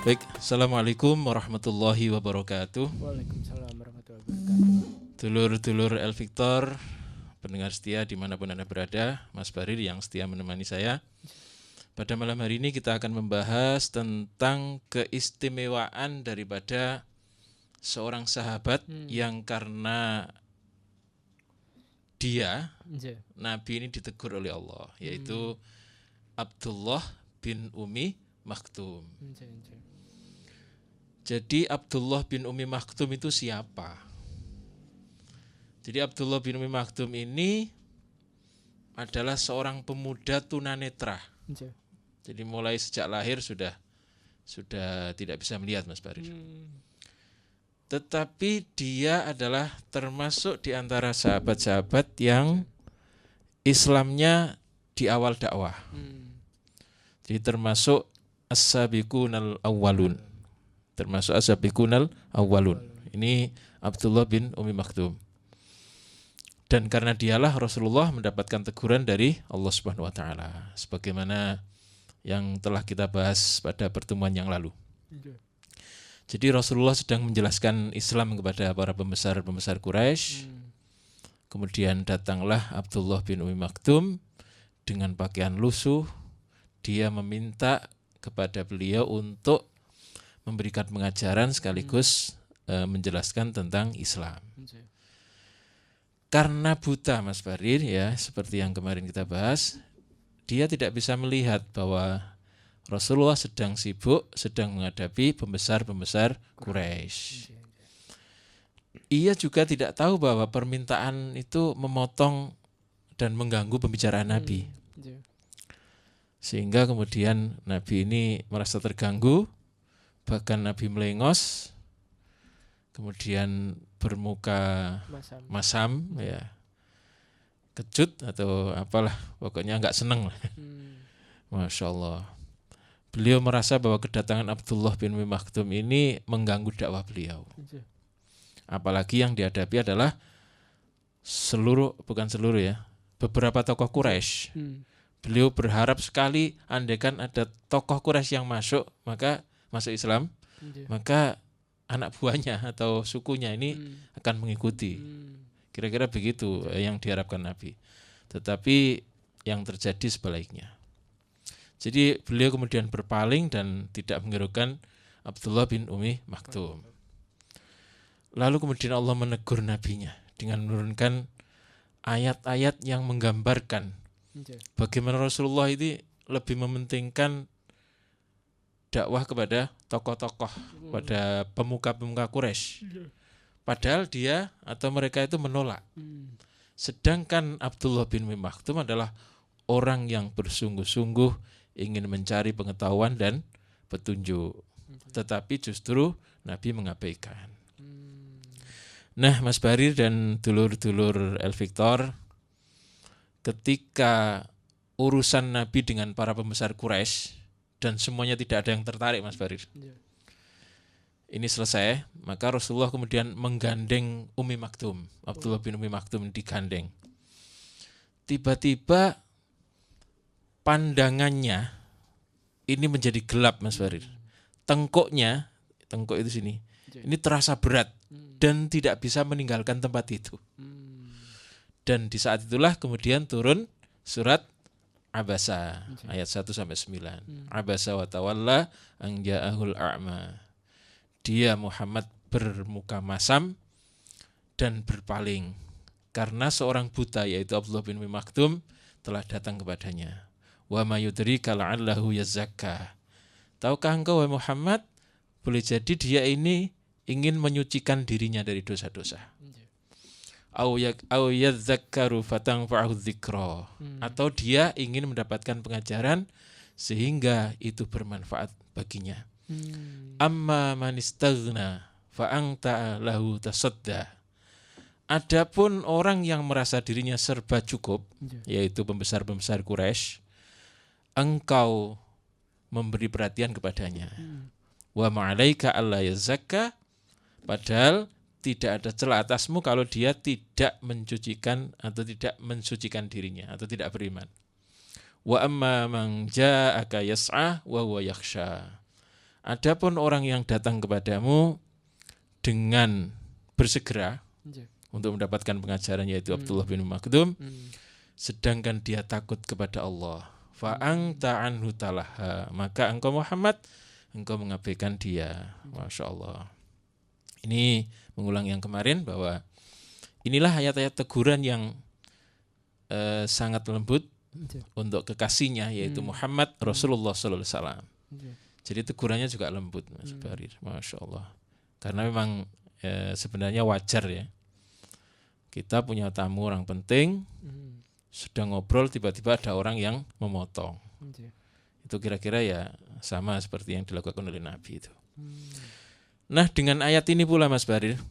Baik, Assalamualaikum warahmatullahi wabarakatuh. Waalaikumsalam warahmatullahi wabarakatuh. Dulur-dulur El Victor, pendengar setia dimanapun Anda berada, Mas Barir yang setia menemani saya. Pada malam hari ini kita akan membahas tentang keistimewaan daripada seorang sahabat yang karena dia, Nabi ini ditegur oleh Allah, yaitu Abdullah bin Umi Maktum. Jadi Abdullah bin Umi Maktum itu siapa? Jadi Abdullah bin Umi Maktum ini adalah seorang pemuda tunanetra. Jadi mulai sejak lahir sudah tidak bisa melihat, Mas Barir. Tetapi dia adalah termasuk di antara sahabat-sahabat yang Islamnya di awal dakwah. Jadi termasuk as-sabiqunal awwalun. Termasuk as-sabiqunal awwalun. Ini Abdullah bin Umi Maktum. Dan karena dialah Rasulullah mendapatkan teguran dari Allah Subhanahu wa taala, sebagaimana yang telah kita bahas pada pertemuan yang lalu. Jadi Rasulullah sedang menjelaskan Islam kepada para pembesar-pembesar Quraisy. Kemudian datanglah Abdullah bin Umi Maktum dengan pakaian lusuh. Dia meminta kepada beliau untuk memberikan pengajaran sekaligus menjelaskan tentang Islam. Karena buta, Mas Barir, ya, seperti yang kemarin kita bahas, dia tidak bisa melihat bahwa Rasulullah sedang sibuk, sedang menghadapi pembesar-pembesar Quraisy. Ia juga tidak tahu bahwa permintaan itu memotong dan mengganggu pembicaraan Nabi. Sehingga kemudian Nabi ini merasa terganggu, bahkan Nabi melengos, kemudian bermuka masam, ya, kejut atau apalah, pokoknya nggak seneng. Masya Allah. Beliau merasa bahwa kedatangan Abdullah bin Umi Maktum ini mengganggu dakwah beliau. Apalagi yang dihadapi adalah beberapa tokoh Quraisy. Beliau berharap sekali andaikan ada tokoh Quraisy yang masuk Islam, maka anak buahnya atau sukunya ini akan mengikuti. Kira-kira begitu yang diharapkan Nabi. Tetapi yang terjadi sebaliknya. Jadi beliau kemudian berpaling dan tidak menyerukan Abdullah bin Umi Maktum. Lalu kemudian Allah menegur nabinya dengan menurunkan ayat-ayat yang menggambarkan bagaimana Rasulullah ini lebih mementingkan dakwah kepada tokoh-tokoh, pada pemuka-pemuka Quraisy. Padahal dia atau mereka itu menolak. Sedangkan Abdullah bin Umi Maktum adalah orang yang bersungguh-sungguh ingin mencari pengetahuan dan petunjuk. Tetapi justru Nabi mengabaikan. Nah, Mas Barir dan dulur-dulur El Victor, ketika urusan Nabi dengan para pembesar Quraisy dan semuanya tidak ada yang tertarik, Mas Barir, ini selesai, maka Rasulullah kemudian menggandeng Umi Maktum. Abdullah bin Umi Maktum digandeng. Tiba-tiba pandangannya ini menjadi gelap, Mas Barir. Tengkuk itu sini, ini terasa berat dan tidak bisa meninggalkan tempat itu. Dan di saat itulah kemudian turun surat Abasa ayat 1-9. Abasa wa tawalla an ja'ahul a'ma. Dia Muhammad bermuka masam dan berpaling karena seorang buta, yaitu Abdullah bin Umi Maktum, telah datang kepadanya. Wa ma yudrika la'allahu yazakka. Tahukah engkau, wahai Muhammad, boleh jadi dia ini ingin menyucikan dirinya dari dosa-dosa. Au yadzakkaru fatanfa'ahu dzikra. Atau dia ingin mendapatkan pengajaran sehingga itu bermanfaat baginya. Amma man istaghna fa anta lahu tasadda. Adapun orang yang merasa dirinya serba cukup, yaitu pembesar-pembesar Quraisy, engkau memberi perhatian kepadanya. Wa ma'alaika alla yazakka, padahal tidak ada celah atasmu kalau dia tidak mensucikan dirinya atau tidak beriman. Wa amma man ja'aka yas'a wa huwa yakhsha. Adapun orang yang datang kepadamu dengan bersegera Nggih. untuk mendapatkan pengajaran yaitu Abdullah bin Maktum, Hmm. sedangkan dia takut kepada Allah, fa anta anhu talaha, maka engkau Muhammad engkau mengabaikan dia. Masya Allah. Ini mengulang yang kemarin bahwa inilah ayat-ayat teguran yang sangat lembut Nggih. untuk kekasihnya yaitu Muhammad Rasulullah Sallallahu Alaihi Wasallam. Nggih. Jadi tegurannya juga lembut, Mas Barir. Masya Allah. Karena memang sebenarnya wajar ya. Kita punya tamu orang penting, Hmm. sedang ngobrol tiba-tiba ada orang yang memotong. Nggih. Itu kira-kira ya sama seperti yang dilakukan oleh Nabi itu. Hmm. Nah dengan ayat ini pula Mas Barir,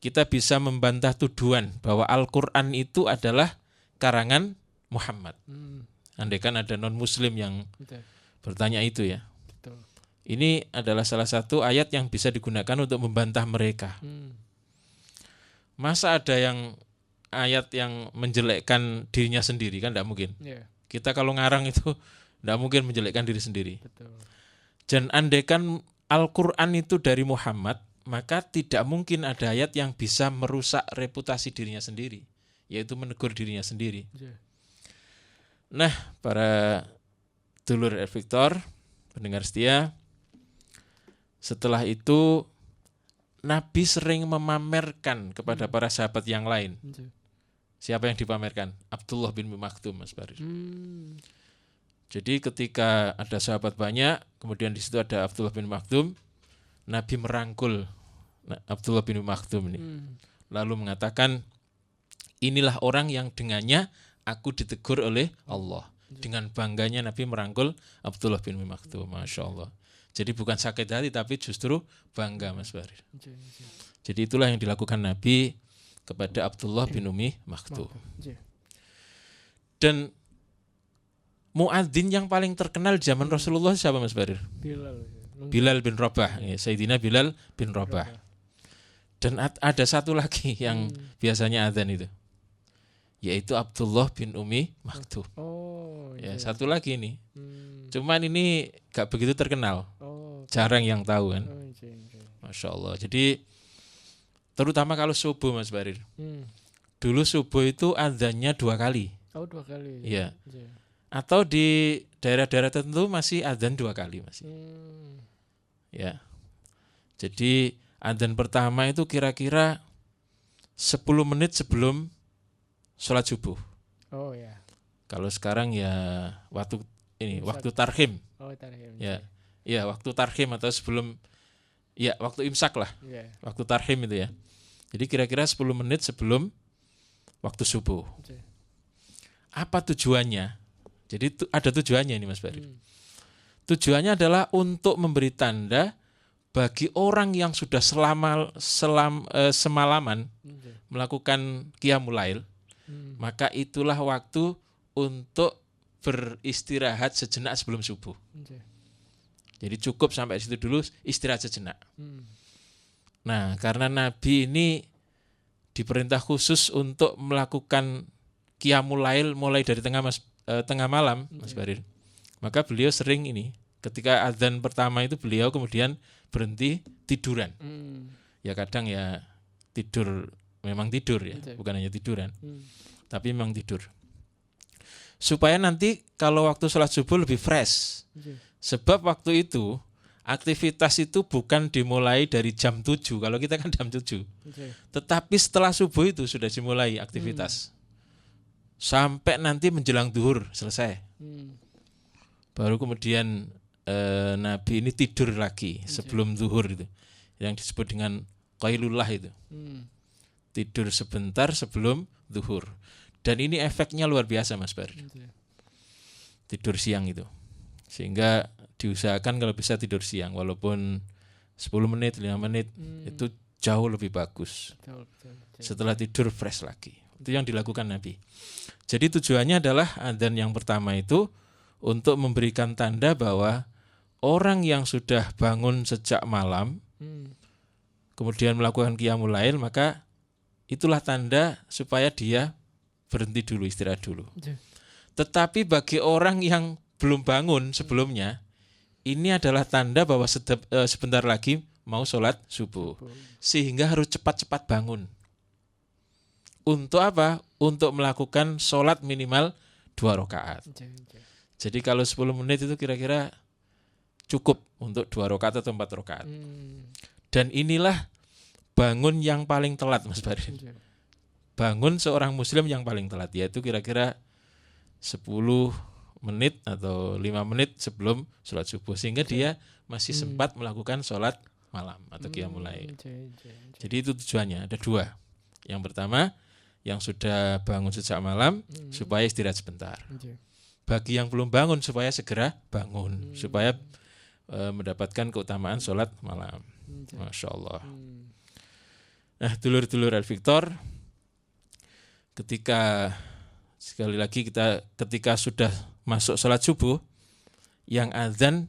kita bisa membantah tuduhan bahwa Al-Quran itu adalah karangan Muhammad. Hmm. Andaikan ada non-muslim yang Betul. bertanya itu ya. Betul. Ini adalah salah satu ayat yang bisa digunakan untuk membantah mereka. Hmm. Masa ada yang ayat yang menjelekkan dirinya sendiri, kan tidak mungkin. Iya. Kita kalau ngarang itu tidak mungkin menjelekkan diri sendiri. Betul. Dan andaikan Al-Quran itu dari Muhammad, maka tidak mungkin ada ayat yang bisa merusak reputasi dirinya sendiri, yaitu menegur dirinya sendiri. Nggih. Nah, para dulur Victor, pendengar setia, setelah itu Nabi sering memamerkan kepada para sahabat yang lain. Nggih. Siapa yang dipamerkan? Abdullah bin Maktum, Mas Barir. Hmm. Jadi ketika ada sahabat banyak, kemudian di situ ada Abdullah bin Maktum, Nabi merangkul Abdullah bin Maktum ini. Hmm. Lalu mengatakan, inilah orang yang dengannya aku ditegur oleh Allah. Dengan bangganya Nabi merangkul Abdullah bin Maktum. Masya Allah. Jadi bukan sakit hati tapi justru bangga, Mas Barir. Nggih. Nggih. Jadi itulah yang dilakukan Nabi kepada Abdullah bin Umi Maktum. Nggih. Dan muadzin yang paling terkenal di zaman Rasulullah siapa, Mas Barir? Bilal. Bilal bin Rabah, ya, Sayyidina Bilal bin Rabah. Dan ada satu lagi yang biasanya adzan itu, yaitu Abdullah bin Umi Maktum. Oh. Ya, iya. satu lagi nih. Hmm. Cuman ini gak begitu terkenal, Oh. jarang yang tahu kan. Oh. Nggih. Nggih. Masya Allah. Jadi terutama kalau subuh, Mas Barir. Hmm. Dulu subuh itu adzannya 2 kali. Oh, 2 kali. Iya. Nggih. Atau di daerah-daerah tertentu masih adzan 2 kali masih. Hmm. Ya. Jadi adzan pertama itu kira-kira 10 menit sebelum sholat subuh. Oh ya. Kalau sekarang ya waktu ini Imsak. waktu tarhim. Oh, tarhim. Ya. Ya, waktu tarhim atau sebelum ya waktu imsak lah. Iya. Waktu tarhim itu ya. Jadi kira-kira 10 menit sebelum waktu subuh. Nggih. Apa tujuannya? Jadi ada tujuannya ini Mas Barir. Hmm. Tujuannya adalah untuk memberi tanda bagi orang yang sudah semalaman Nggih. melakukan qiyamul lail, Hmm. maka itulah waktu untuk beristirahat sejenak sebelum subuh. Nggih. Jadi cukup sampai situ dulu, istirahat sejenak. Hmm. Nah, karena Nabi ini diperintah khusus untuk melakukan qiyamul lail mulai dari tengah malam, Mas Barir. Maka beliau sering ini, ketika azan pertama itu beliau kemudian berhenti tiduran. Hmm. Ya kadang ya tidur, memang tidur ya, Betul. bukan hanya tiduran, Hmm. tapi memang tidur. Supaya nanti kalau waktu sholat subuh lebih fresh. Nggih. Sebab waktu itu aktivitas itu bukan dimulai dari jam 7, kalau kita kan jam 7. Nggih. Tetapi setelah subuh itu sudah dimulai aktivitas. Sampai nanti menjelang zuhur selesai. Hmm. Baru kemudian Nabi ini tidur lagi sebelum zuhur itu. Yang disebut dengan qailullah itu. Hmm. Tidur sebentar sebelum zuhur. Dan ini efeknya luar biasa Mas Bar. Nggih. Tidur siang itu. Sehingga diusahakan kalau bisa tidur siang. Walaupun 10 menit, 5 menit itu jauh lebih bagus. Betul, betul, betul. Setelah tidur fresh lagi. Itu yang dilakukan Nabi. Jadi tujuannya adalah adzan yang pertama itu untuk memberikan tanda bahwa orang yang sudah bangun sejak malam kemudian melakukan qiyamul lail, maka itulah tanda supaya dia berhenti dulu, istirahat dulu. Nggih. Tetapi bagi orang yang belum bangun sebelumnya, ini adalah tanda bahwa sebentar lagi mau sholat subuh. Sehingga harus cepat-cepat bangun. Untuk apa? Untuk melakukan sholat minimal 2 rakaat. Jadi kalau 10 menit itu kira-kira cukup untuk 2 rakaat atau 4 rakaat. Dan inilah bangun yang paling telat, Mas Barin. Bangun seorang muslim yang paling telat, yaitu kira-kira 10 menit atau 5 menit sebelum sholat subuh. Sehingga dia masih sempat melakukan sholat malam atau qiyamul lail. Jadi itu tujuannya, ada 2. Yang pertama, yang sudah bangun sejak malam supaya istirahat sebentar. Bagi yang belum bangun supaya segera bangun, supaya mendapatkan keutamaan sholat malam. Masya Allah. Nah, dulur-dulur Al-Victor, sekali lagi ketika sudah masuk sholat subuh, yang azan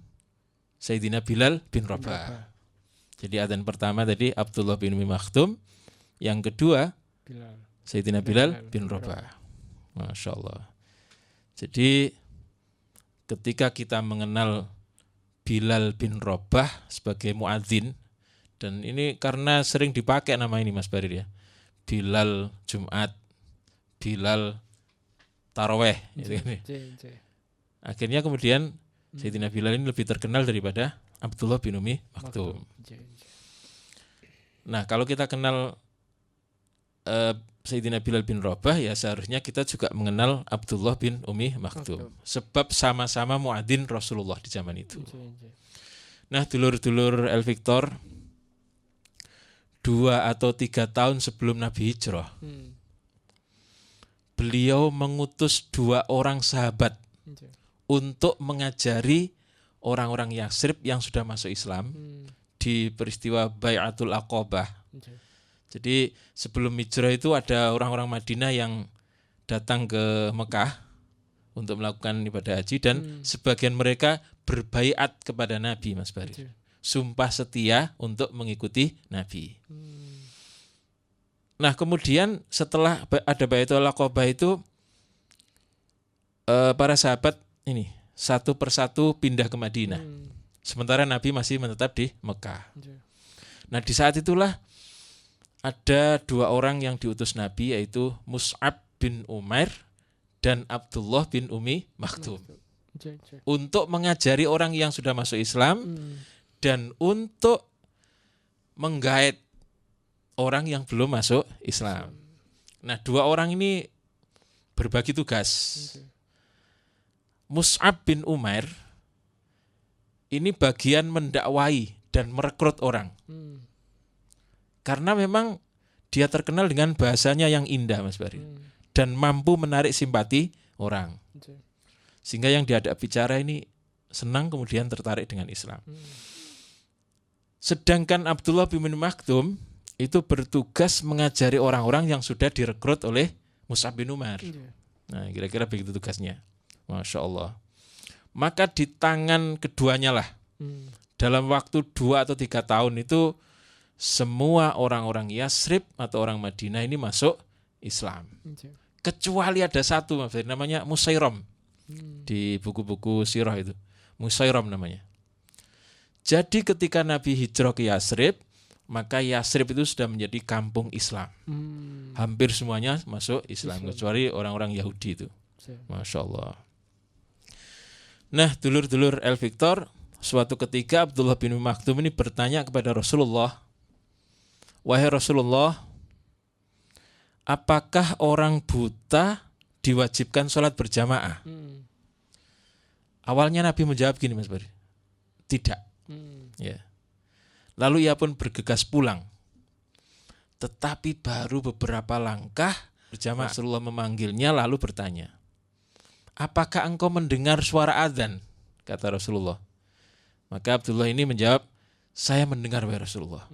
Sayyidina Bilal bin Rabah. Jadi azan pertama tadi Abdullah bin Umi Maktum, yang kedua Sayyidina Bilal bin Rabah. Masya Allah. Jadi ketika kita mengenal Bilal bin Rabah sebagai muadzin, dan ini karena sering dipakai nama ini Mas Barir ya, Bilal Jumat, Bilal Taraweh, gitu kan. Akhirnya kemudian Sayyidina Bilal ini lebih terkenal daripada Abdullah bin Umi Maktum. Nah, kalau kita kenal Sayyidina Bilal bin Rabah, ya seharusnya kita juga mengenal Abdullah bin Umi Maktum. Sebab sama-sama muadzin Rasulullah di zaman itu. Nah, dulur-dulur El-Victor, 2 atau 3 tahun sebelum Nabi hijrah, beliau mengutus 2 orang sahabat untuk mengajari orang-orang Yatsrib yang sudah masuk Islam di peristiwa Bai'atul Aqabah. Jadi sebelum hijrah itu ada orang-orang Madinah yang datang ke Mekah untuk melakukan ibadah haji, dan sebagian mereka berbaiat kepada Nabi, Mas Barir. Sumpah setia untuk mengikuti Nabi. Nah, kemudian setelah ada Bai'atul Aqabah itu, para sahabat ini satu persatu pindah ke Madinah. Sementara Nabi masih menetap di Mekah. Nah, di saat itulah ada 2 orang yang diutus Nabi, yaitu Mus'ab bin Umair dan Abdullah bin Umi Maktum, untuk mengajari orang yang sudah masuk Islam dan untuk menggait orang yang belum masuk Islam. Nah, 2 orang ini berbagi tugas. Mus'ab bin Umair ini bagian mendakwai dan merekrut orang. Karena memang dia terkenal dengan bahasanya yang indah, Mas Barir, dan mampu menarik simpati orang. Sehingga yang diajak bicara ini senang, kemudian tertarik dengan Islam. Sedangkan Abdullah bin Maktum itu bertugas mengajari orang-orang yang sudah direkrut oleh Mus'ab bin Umair. Nah, kira-kira begitu tugasnya. Masya Allah. Maka di tangan keduanya lah, dalam waktu 2 atau 3 tahun itu, semua orang-orang Yatsrib atau orang Madinah ini masuk Islam. Kecuali ada satu, namanya Musairam. Di buku-buku sirah itu, Musairam namanya. Jadi ketika Nabi hijrah ke Yatsrib, maka Yatsrib itu sudah menjadi kampung Islam. Hampir semuanya masuk Islam, kecuali orang-orang Yahudi itu. Masya Allah. Nah, dulur-dulur El-Victor, suatu ketika Abdullah bin Maktum ini bertanya kepada Rasulullah, "Wahai Rasulullah, apakah orang buta diwajibkan sholat berjamaah?" Awalnya Nabi menjawab gini, Mas Bari, tidak. Ya. Lalu ia pun bergegas pulang. Tetapi baru beberapa langkah berjamaah, Rasulullah memanggilnya lalu bertanya, "Apakah engkau mendengar suara azan?" Kata Rasulullah. Maka Abdullah ini menjawab, "Saya mendengar, wahai Rasulullah."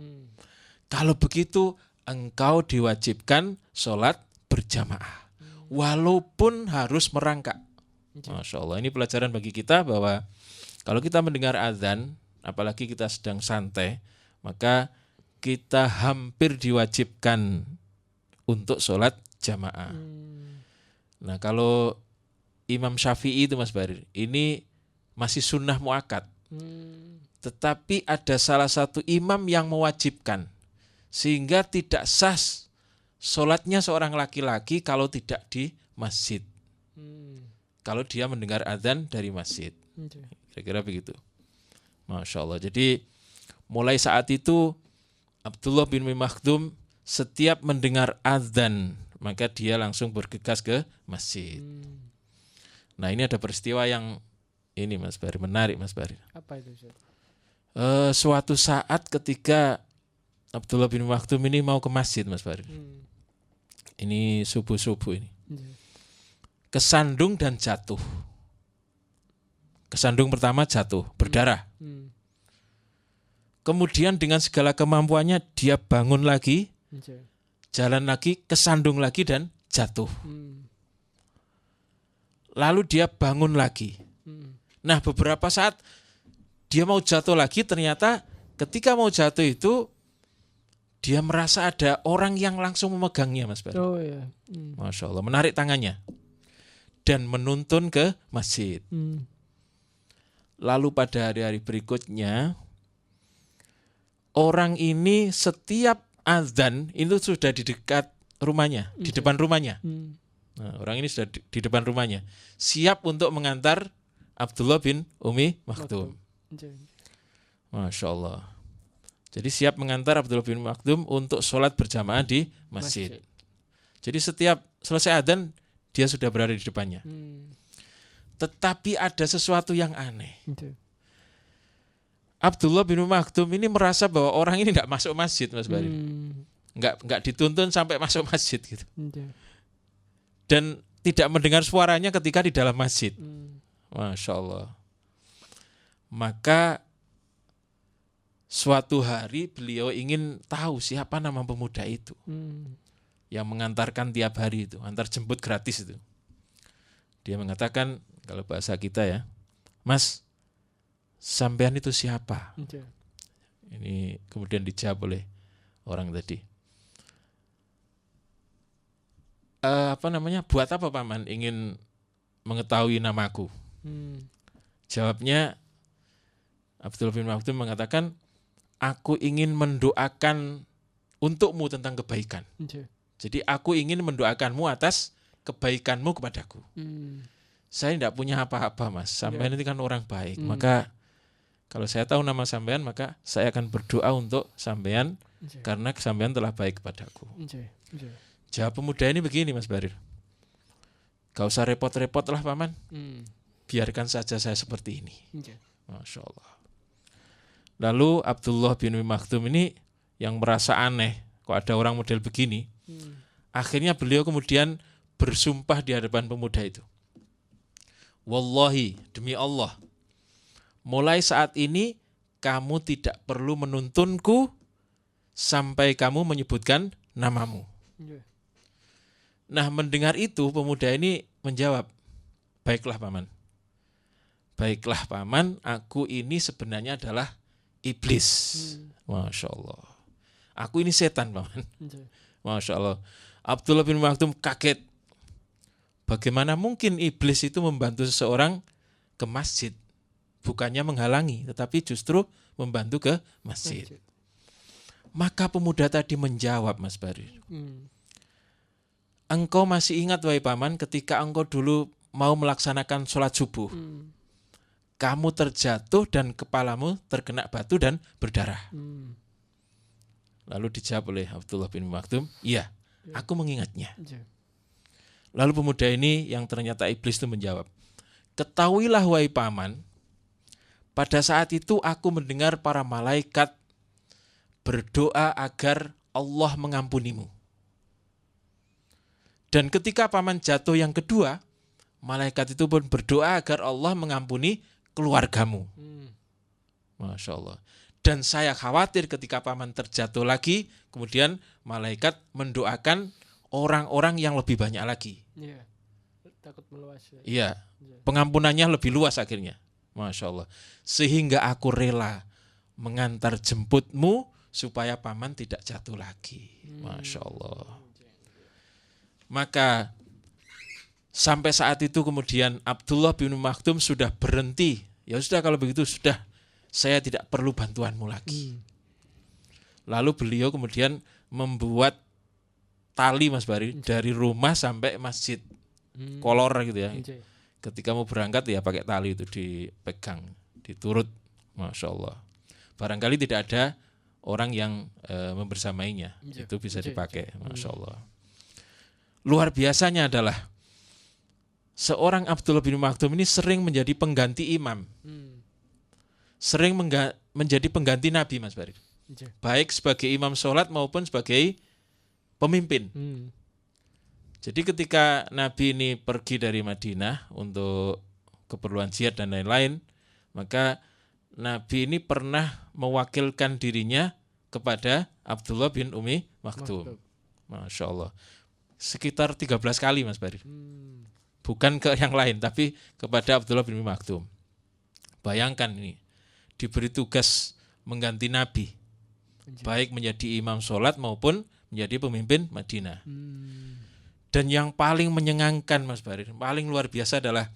Kalau begitu engkau diwajibkan sholat berjamaah, walaupun harus merangkak. Masya Allah, ini pelajaran bagi kita bahwa kalau kita mendengar azan, apalagi kita sedang santai, maka kita hampir diwajibkan untuk sholat jamaah. Nah, kalau Imam Syafi'i itu, Mas Barir, ini masih sunnah muakkad. Tetapi ada salah satu imam yang mewajibkan, sehingga tidak sah sholatnya seorang laki-laki kalau tidak di masjid. Kalau dia mendengar azan dari masjid. Kira-kira begitu. Masya Allah. Jadi mulai saat itu Abdullah bin Umi Maktum setiap mendengar azan maka dia langsung bergegas ke masjid. Nah ini ada peristiwa yang ini Mas Bari, menarik Mas Bari. Apa itu Ustaz? Suatu saat ketika Abdullah bin Umi Maktum ini mau ke masjid Mas Bari. Ini subuh-subuh ini. Kesandung dan jatuh. Kesandung pertama jatuh, berdarah. Kemudian dengan segala kemampuannya dia bangun lagi, jalan lagi, kesandung lagi dan jatuh. Lalu dia bangun lagi. Nah beberapa saat dia mau jatuh lagi, ternyata ketika mau jatuh itu dia merasa ada orang yang langsung memegangnya Mas Bari. Oh iya. Masya Allah, menarik tangannya dan menuntun ke masjid. Lalu pada hari-hari berikutnya orang ini setiap azan itu sudah di dekat rumahnya, di depan rumahnya. Nah, orang ini sudah di depan rumahnya, siap untuk mengantar Abdullah bin Umi Maktum. Masya Allah. Jadi siap mengantar Abdullah bin Umi Maktum untuk sholat berjamaah di masjid. Jadi setiap selesai azan dia sudah berada di depannya. Tetapi ada sesuatu yang aneh. Abdullah bin Umi Maktum ini merasa bahwa orang ini tidak masuk masjid Mas Bari. Enggak dituntun sampai masuk masjid gitu. Dan tidak mendengar suaranya ketika di dalam masjid. Masya Allah. Maka suatu hari beliau ingin tahu siapa nama pemuda itu. Yang mengantarkan tiap hari itu, antar jemput gratis itu. Dia mengatakan, kalau bahasa kita ya, Mas, sampean itu siapa? Ini kemudian dijawab oleh orang tadi. Buat apa paman ingin mengetahui namaku? Jawabnya Abdullah bin Maktum mengatakan, aku ingin mendoakan untukmu tentang kebaikan. Jadi aku ingin mendoakanmu atas kebaikanmu kepadaku. Saya tidak punya apa-apa Mas. Sampean ini kan orang baik. Maka kalau saya tahu nama sampean, maka saya akan berdoa untuk sampean karena sampean telah baik kepadaku. Jawab pemuda ini begini Mas Barir. Gak usah repot-repot lah paman. Biarkan saja saya seperti ini. Masya Allah. Lalu Abdullah bin Umi Maktum ini yang merasa aneh, kok ada orang model begini. Akhirnya beliau kemudian bersumpah di hadapan pemuda itu. Wallahi, demi Allah, mulai saat ini kamu tidak perlu menuntunku sampai kamu menyebutkan namamu. Nah mendengar itu pemuda ini menjawab, baiklah paman. Baiklah paman, aku ini sebenarnya adalah iblis. Masya Allah. Aku ini setan paman. Masya Allah. Abdullah bin Maktum kaget. Bagaimana mungkin iblis itu membantu seseorang ke masjid? Bukannya menghalangi, tetapi justru membantu ke masjid. Maka pemuda tadi menjawab Mas Bari. Engkau masih ingat wahai paman ketika engkau dulu mau melaksanakan sholat subuh. Kamu terjatuh dan kepalamu terkena batu dan berdarah. Lalu dijawab oleh Abdullah bin Maktum, iya, aku mengingatnya. Lalu pemuda ini yang ternyata iblis itu menjawab, ketahuilah wahai paman, pada saat itu aku mendengar para malaikat berdoa agar Allah mengampunimu. Dan ketika paman jatuh yang kedua, malaikat itu pun berdoa agar Allah mengampuni keluargamu. Masya Allah. Dan saya khawatir ketika paman terjatuh lagi, kemudian malaikat mendoakan orang-orang yang lebih banyak lagi. Iya. Takut meluas. Iya. Pengampunannya lebih luas akhirnya. Masya Allah. Sehingga aku rela mengantar jemputmu supaya paman tidak jatuh lagi. Masya Allah. Maka sampai saat itu kemudian Abdullah bin Maktum sudah berhenti. Ya sudah kalau begitu sudah. saya tidak perlu bantuanmu lagi. Lalu beliau kemudian membuat tali Mas Bari dari rumah sampai masjid, kolor gitu ya. Ketika mau berangkat ya pakai tali itu dipegang, diturut, Masya Allah. Barangkali tidak ada orang yang membersamainya, itu bisa dipakai, Masya Allah. Luar biasanya adalah seorang Abdullah bin Maktum ini sering menjadi pengganti imam, sering menjadi pengganti Nabi Mas Bari, baik sebagai imam sholat maupun sebagai pemimpin. Jadi ketika Nabi ini pergi dari Madinah untuk keperluan jihad dan lain-lain, maka Nabi ini pernah mewakilkan dirinya kepada Abdullah bin Umi Maktum. Masya Allah. Sekitar 13 kali Mas Bari. Bukan ke yang lain, tapi kepada Abdullah bin Umi Maktum. Bayangkan ini, diberi tugas mengganti Nabi, baik menjadi imam sholat maupun menjadi pemimpin Madinah. Dan yang paling menyenangkan Mas Bari, paling luar biasa adalah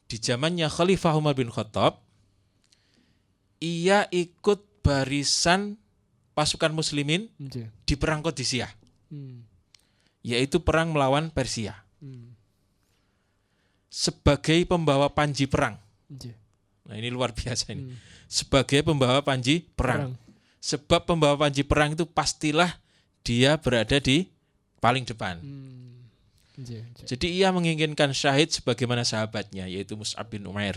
di zamannya Khalifah Umar bin Khattab, ia ikut barisan pasukan muslimin di perang Qadisiyah, yaitu perang melawan Persia, sebagai pembawa panji perang. Nah ini luar biasa ini, sebagai pembawa panji perang. Sebab pembawa panji perang itu pastilah dia berada di paling depan. Jadi ia menginginkan syahid sebagaimana sahabatnya, yaitu Mus'ab bin Umair.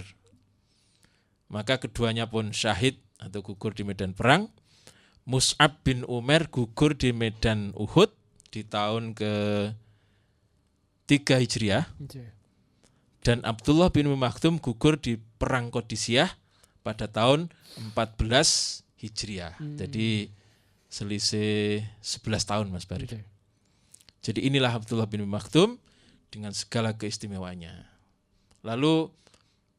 Maka keduanya pun syahid atau gugur di medan perang. Mus'ab bin Umair gugur di medan Uhud di tahun ke-3 Hijriah. Dan Abdullah bin Umi Maktum gugur di perang Qadisiyah pada tahun 14 Hijriah. Jadi selisih 11 tahun Mas Bari. Jadi inilah Abdullah bin Umi Maktum dengan segala keistimewaannya. Lalu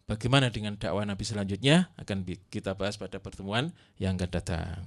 bagaimana dengan dakwah Nabi selanjutnya akan kita bahas pada pertemuan yang akan datang.